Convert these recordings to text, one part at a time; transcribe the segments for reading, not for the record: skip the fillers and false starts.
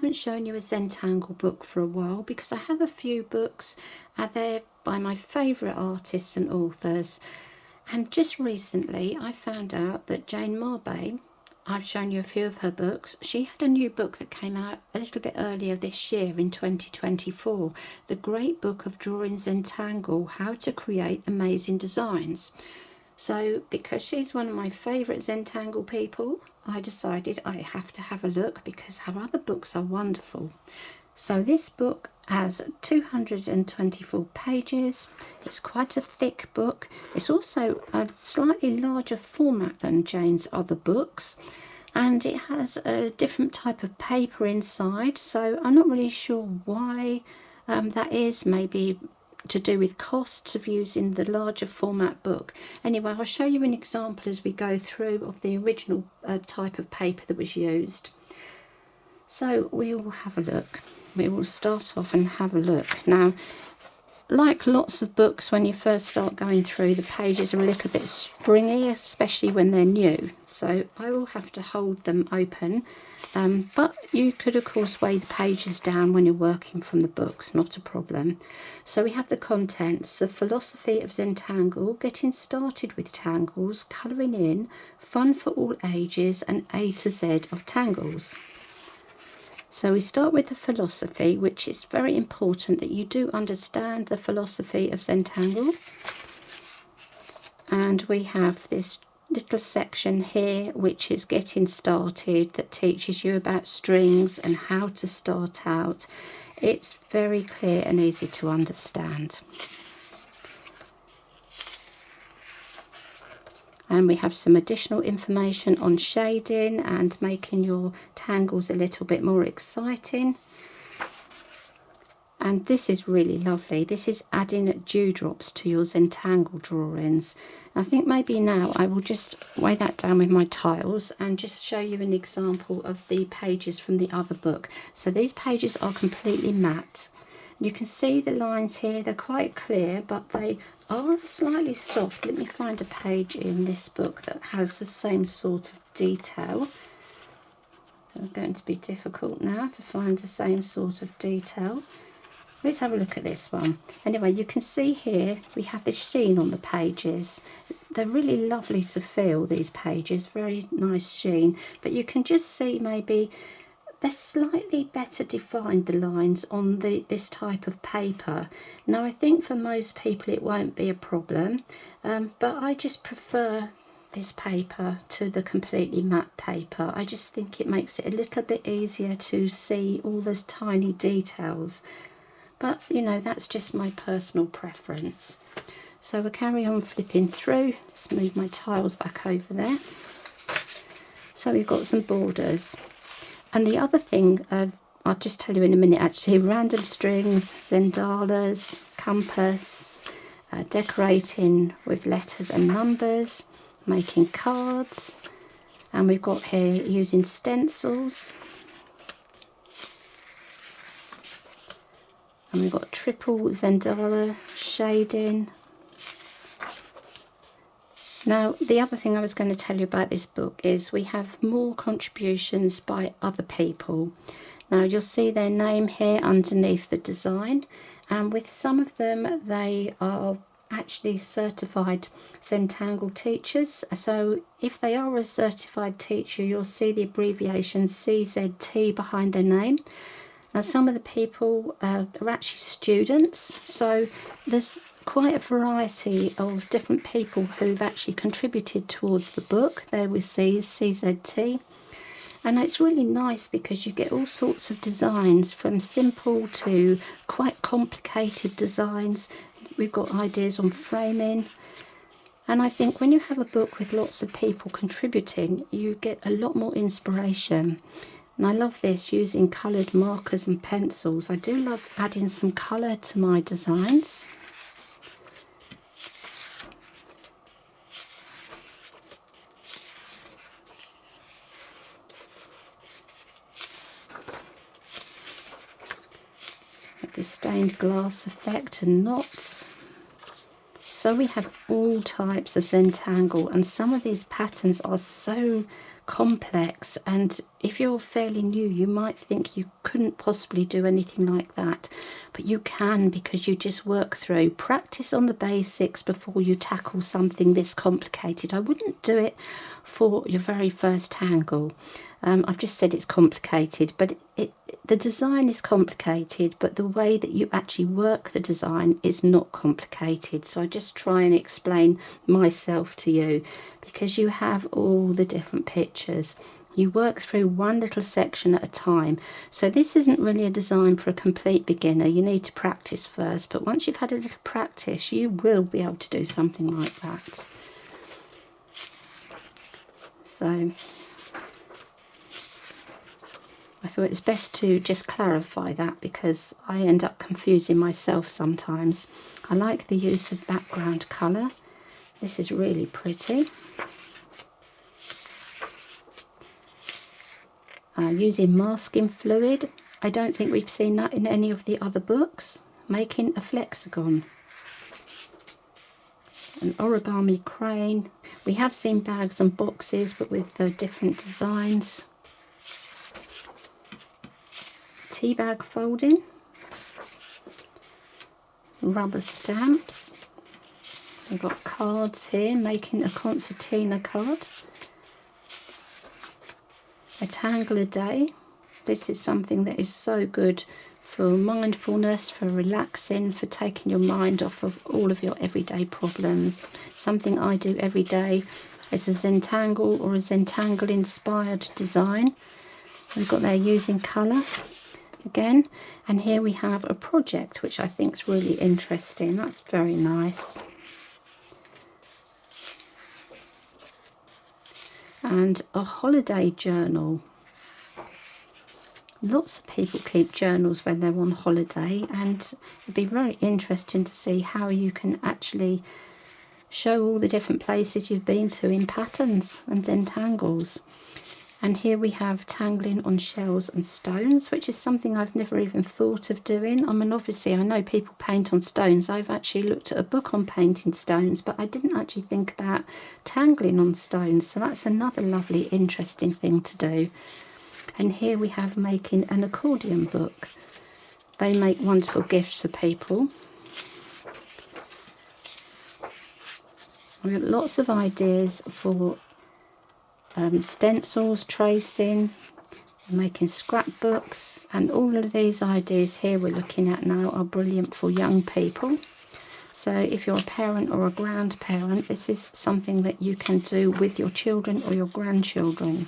haven't shown you a Zentangle book for a while because I have a few books they're by my favourite artists and authors, and just recently I found out that Jane Marbaix, I've shown you a few of her books, she had a new book that came out a little bit earlier this year in 2024, The Great Book of Drawing Zentangle, How to Create Amazing Designs. So because she's one of my favourite Zentangle people, I decided I have to have a look because her other books are wonderful. So this book has 224 pages. It's quite a thick book. It's also a slightly larger format than Jane's other books, and it has a different type of paper inside, so I'm not really sure why that is. Maybe to do with costs of using the larger format book. Anyway, I'll show you an example as we go through of the original type of paper that was used. So we will have a look. We will start off and have a look. Now, like lots of books, when you first start going through, the pages are a little bit springy, especially when they're new. So I will have to hold them open. But you could, of course, weigh the pages down when you're working from the books, not a problem. So we have the contents: the philosophy of Zentangle, getting started with tangles, colouring in, fun for all ages, and A to Z of tangles. So we start with the philosophy, which is very important that you do understand the philosophy of Zentangle. And we have this little section here, which is getting started, that teaches you about strings and how to start out. It's very clear and easy to understand. And we have some additional information on shading and making your tangles a little bit more exciting. And this is really lovely. This is adding dewdrops to your Zentangle drawings. I think maybe now I will just weigh that down with my tiles and just show you an example of the pages from the other book. So these pages are completely matte. You can see the lines here, they're quite clear, but they are slightly soft. Let me find a page in this book that has the same sort of detail. So it's going to be difficult now to find the same sort of detail. Let's have a look at this one. Anyway, you can see here we have this sheen on the pages. They're really lovely to feel, these pages, very nice sheen, but you can just see maybe they're slightly better defined, the lines on this type of paper. Now, I think for most people it won't be a problem, but I just prefer this paper to the completely matte paper. I just think it makes it a little bit easier to see all those tiny details. But, you know, that's just my personal preference. So we'll carry on flipping through. Just move my tiles back over there. So we've got some borders. And the other thing, I'll just tell you in a minute actually, random strings, zendalas, compass, decorating with letters and numbers, making cards, and we've got here using stencils, and we've got triple zendala shading. Now, the other thing I was going to tell you about this book is we have more contributions by other people. Now, you'll see their name here underneath the design, and with some of them they are actually certified Zentangle teachers. So if they are a certified teacher, you'll see the abbreviation CZT behind their name. Now, some of the people are actually students, so there's quite a variety of different people who've actually contributed towards the book. There we see CZT, and it's really nice because you get all sorts of designs, from simple to quite complicated designs. We've got ideas on framing, and I think when you have a book with lots of people contributing, you get a lot more inspiration. And I love this, using coloured markers and pencils. I do love adding some colour to my designs. The stained glass effect and knots. So we have all types of Zentangle, and some of these patterns are so complex, and if you're fairly new you might think you couldn't possibly do anything like that, but you can, because you just work through, practice on the basics before you tackle something this complicated. I wouldn't do it for your very first tangle. I've just said it's complicated, but the design is complicated, but the way that you actually work the design is not complicated. So I just try and explain myself to you, because you have all the different pictures. You work through one little section at a time. So this isn't really a design for a complete beginner. You need to practice first, but once you've had a little practice, you will be able to do something like that. So I thought it's best to just clarify that, because I end up confusing myself sometimes. I like the use of background colour. This is really pretty. Using masking fluid. I don't think we've seen that in any of the other books. Making a flexagon. An origami crane. We have seen bags and boxes, but with the different designs. Tea bag folding. Rubber stamps. We've got cards here, making a concertina card. A tangle a day. This is something that is so good for mindfulness, for relaxing, for taking your mind off of all of your everyday problems. Something I do every day is a Zentangle or a Zentangle inspired design. We've got there using colour again, and here we have a project which I think is really interesting. That's very nice. And a holiday journal. Lots of people keep journals when they're on holiday, and it'd be very interesting to see how you can actually show all the different places you've been to in patterns and Zentangles. And here we have tangling on shells and stones, which is something I've never even thought of doing. I mean, obviously I know people paint on stones. I've actually looked at a book on painting stones, but I didn't actually think about tangling on stones. So that's another lovely, interesting thing to do. And here we have making an accordion book. They make wonderful gifts for people. We've got lots of ideas for stencils, tracing, making scrapbooks, and all of these ideas here we're looking at now are brilliant for young people. So if you're a parent or a grandparent, this is something that you can do with your children or your grandchildren.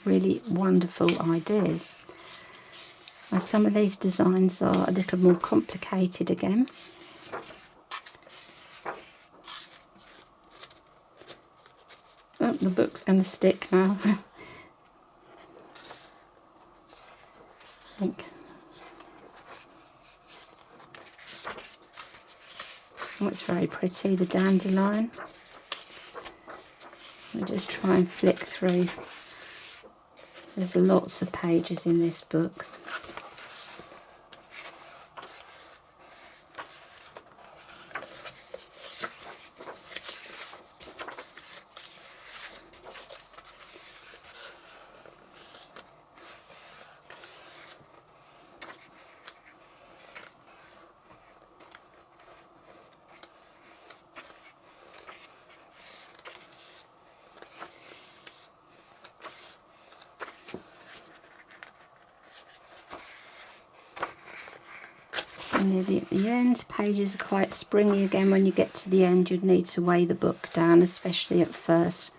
Really wonderful ideas. Now, some of these designs are a little more complicated again. Oh, the book's going to stick now. I think. Oh, it's very pretty, the dandelion. I'll just try and flick through. There's lots of pages in this book. And nearly at the end, pages are quite springy again. When you get to the end, you'd need to weigh the book down, especially at first.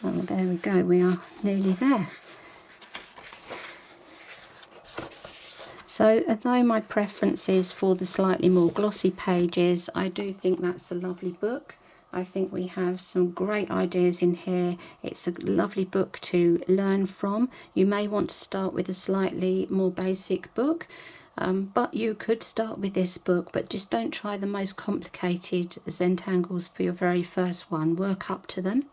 Oh, there we go, we are nearly there. So although my preference is for the slightly more glossy pages, I do think that's a lovely book. I think we have some great ideas in here. It's a lovely book to learn from. You may want to start with a slightly more basic book, but you could start with this book, but just don't try the most complicated Zentangles for your very first one. Work up to them.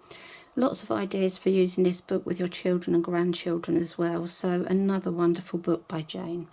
Lots of ideas for using this book with your children and grandchildren as well. So another wonderful book by Jane.